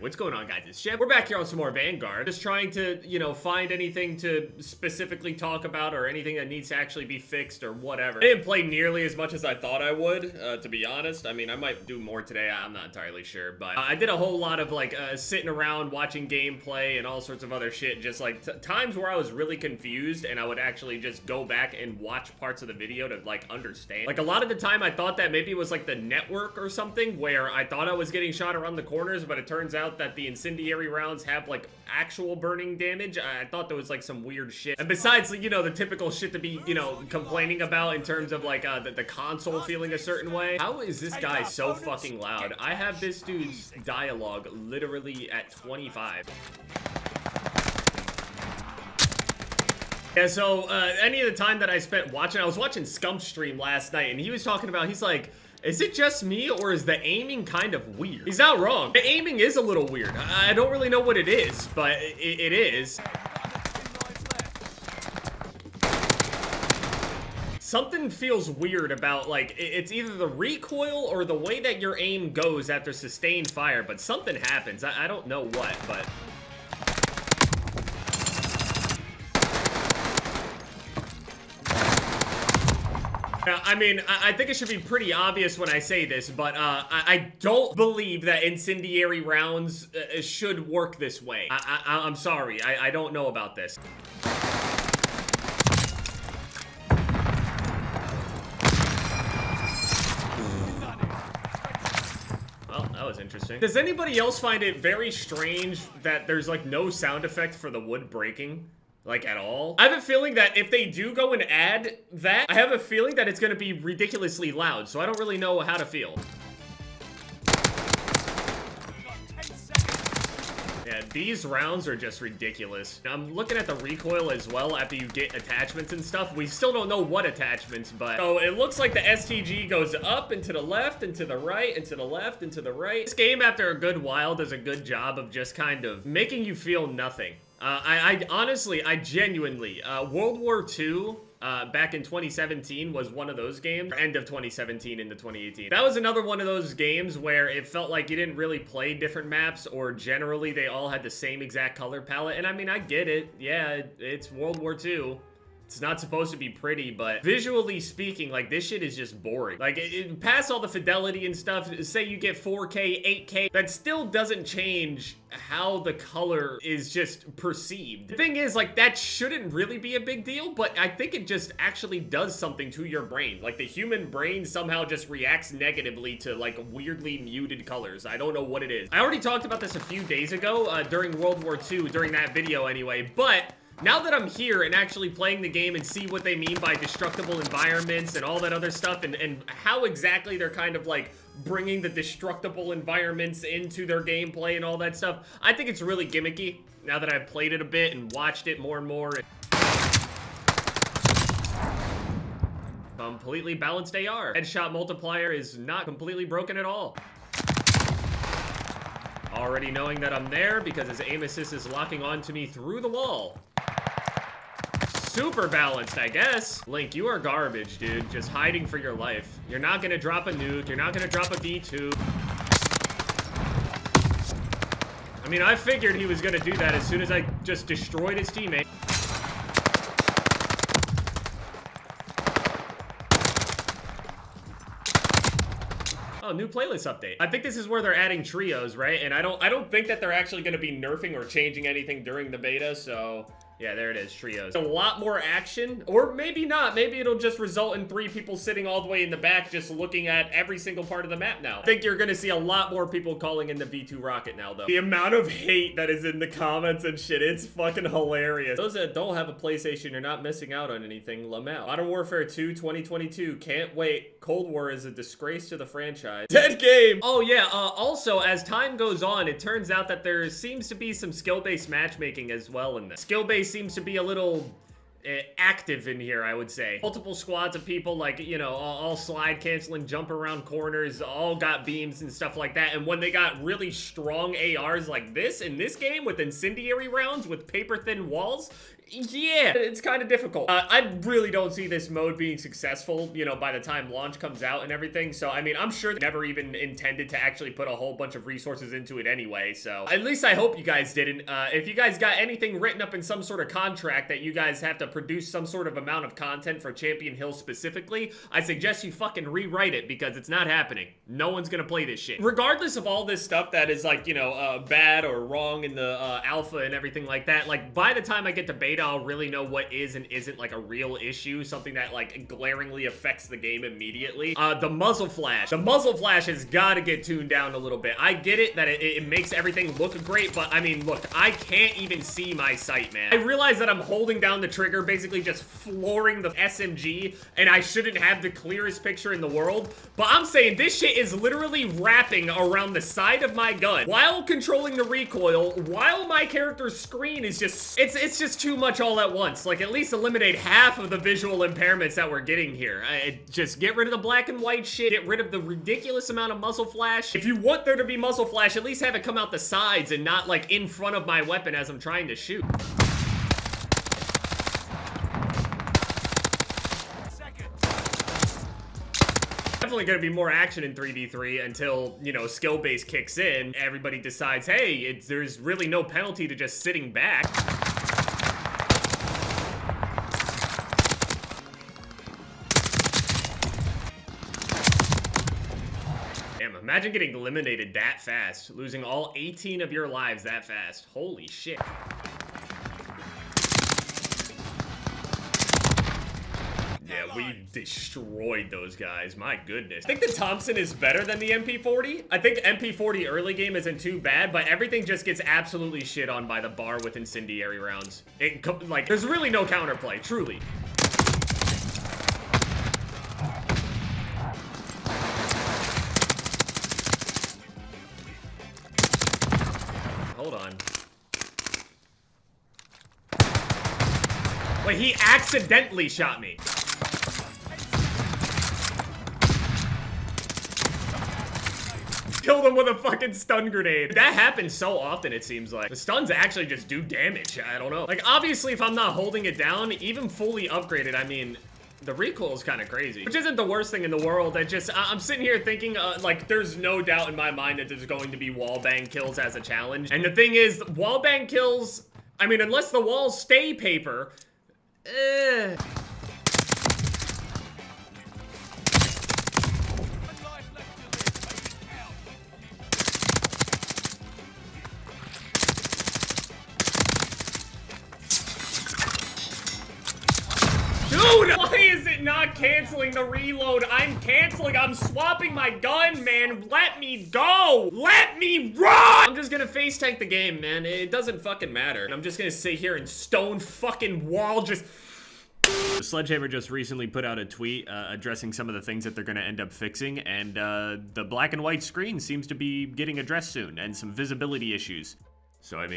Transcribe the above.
What's going on, guys? It's Chef. We're back here on some more Vanguard. Just trying to, you know, find anything to specifically talk about or anything that needs to actually be fixed or whatever. I didn't play nearly as much as I thought I would, to be honest. I mean, I might do more today. I'm not entirely sure, but I did a whole lot of, like, sitting around watching gameplay and all sorts of other shit. Just, like, times where I was really confused and I would actually just go back and watch parts of the video to, like, understand. Like, a lot of the time I thought that maybe it was, like, the network or something where I thought I was getting shot around the corners, but it turns out that the incendiary rounds have like actual burning damage. I thought there was like some weird shit. And besides, you know, the typical shit to be, you know, complaining about in terms of like the console feeling a certain way. How is this guy so fucking loud? I have this dude's dialogue literally at 25. Yeah, so any of the time that I spent watching, I was watching Scump's stream last night and he was talking about, he's like, is it just me, or is the aiming kind of weird? He's not wrong. The aiming is a little weird. I don't really know what it is, but it is. Something feels weird about, like, it's either the recoil or the way that your aim goes after sustained fire, but something happens. I don't know what, but... I mean, I think it should be pretty obvious when I say this, but I don't believe that incendiary rounds should work this way. I'm sorry, I don't know about this. Well, that was interesting. Does anybody else find it very strange that there's like no sound effect for the wood breaking? Like, at all? I have a feeling that if they do go and add that, I have a feeling that it's gonna be ridiculously loud, so I don't really know how to feel. Yeah, these rounds are just ridiculous. I'm looking at the recoil as well after you get attachments and stuff. We still don't know what attachments, but... So it looks like the STG goes up and to the left and to the right and to the left and to the right. This game, after a good while, does a good job of just kind of making you feel nothing. I honestly, I genuinely, World War II, back in 2017 was one of those games, end of 2017 into 2018. That was another one of those games where it felt like you didn't really play different maps, or generally they all had the same exact color palette. And I mean, I get it. Yeah, it's World War II. It's not supposed to be pretty, but visually speaking, like, this shit is just boring. Like, past all the fidelity and stuff, say you get 4K, 8K, that still doesn't change how the color is just perceived. The thing is, like, that shouldn't really be a big deal, but I think it just actually does something to your brain. Like, the human brain somehow just reacts negatively to, like, weirdly muted colors. I don't know what it is. I already talked about this a few days ago, during World War II, during that video anyway, but... now that I'm here and actually playing the game and see what they mean by destructible environments and all that other stuff, and how exactly they're kind of like bringing the destructible environments into their gameplay and all that stuff, I think it's really gimmicky now that I've played it a bit and watched it more and more. Completely balanced AR. Headshot multiplier is not completely broken at all. Already knowing that I'm there because his aim assist is locking onto me through the wall. Super balanced, I guess. Link, you are garbage, dude. Just hiding for your life. You're not gonna drop a nuke. You're not gonna drop a V2. I mean, I figured he was gonna do that as soon as I just destroyed his teammate. Oh, new playlist update. I think this is where they're adding trios, right? And I don't think that they're actually gonna be nerfing or changing anything during the beta, so... yeah, there it is, trios. A lot more action, or maybe not. Maybe it'll just result in 3 people sitting all the way in the back just looking at every single part of the map now. I think you're gonna see a lot more people calling in the V2 rocket now, though. The amount of hate that is in the comments and shit, it's fucking hilarious. Those that don't have a PlayStation, you're not missing out on anything. Lamau. Modern Warfare 2 2022, can't wait. Cold War is a disgrace to the franchise. Dead game! Oh yeah, also, as time goes on, it turns out that there seems to be some skill-based matchmaking as well in this. Skill-based seems to be a little active in here, I would say. Multiple squads of people, like, you know, all slide canceling, jump around corners, all got beams and stuff like that. And when they got really strong ARs like this in this game with incendiary rounds with paper thin walls, Yeah, it's kind of difficult. I really don't see this mode being successful, you know, by the time launch comes out and everything. So, I mean, I'm sure they never even intended to actually put a whole bunch of resources into it anyway. So, at least I hope you guys didn't. If you guys got anything written up in some sort of contract that you guys have to produce some sort of amount of content for Champion Hill specifically, I suggest you fucking rewrite it because it's not happening. No one's gonna play this shit. Regardless of all this stuff that is like, you know, bad or wrong in the alpha and everything like that, like by the time I get to beta, I'll really know what is and isn't like a real issue, something that like glaringly affects the game immediately. The muzzle flash. The muzzle flash has got to get tuned down a little bit. I get it that it makes everything look great, but I mean, look, I can't even see my sight, man. I realize that I'm holding down the trigger, basically just flooring the SMG, and I shouldn't have the clearest picture in the world, but I'm saying this shit is literally wrapping around the side of my gun while controlling the recoil, while my character's screen is just, it's just too much all at once. Like, at least eliminate half of the visual impairments that we're getting here. Just get rid of the black and white shit, get rid of the ridiculous amount of muzzle flash. If you want there to be muzzle flash, at least have it come out the sides and not like in front of my weapon as I'm trying to shoot. Definitely gonna be more action in 3v3 until, you know, skill base kicks in. Everybody decides, hey, there's really no penalty to just sitting back. Damn, imagine getting eliminated that fast, losing all 18 of your lives that fast. Holy shit. Yeah, we destroyed those guys. My goodness. I think the Thompson is better than the MP40. I think MP40 early game isn't too bad, but everything just gets absolutely shit on by the bar with incendiary rounds. Like, there's really no counterplay, truly. Hold on. Wait, he accidentally shot me. Killed him with a fucking stun grenade. That happens so often, it seems like. The stuns actually just do damage. I don't know. Like, obviously, if I'm not holding it down, even fully upgraded, I mean, the recoil is kind of crazy. Which isn't the worst thing in the world. I'm sitting here thinking, like, there's no doubt in my mind that there's going to be wallbang kills as a challenge. And the thing is, wallbang kills, I mean, unless the walls stay paper, Dude, why is it not canceling the reload? I'm canceling. I'm swapping my gun, man. Let me go. Let me run. I'm just gonna face tank the game, man. It doesn't fucking matter. I'm just gonna sit here and stone fucking wall just... Sledgehammer just recently put out a tweet addressing some of the things that they're going to end up fixing, and the black and white screen seems to be getting addressed soon, and some visibility issues. So, I mean...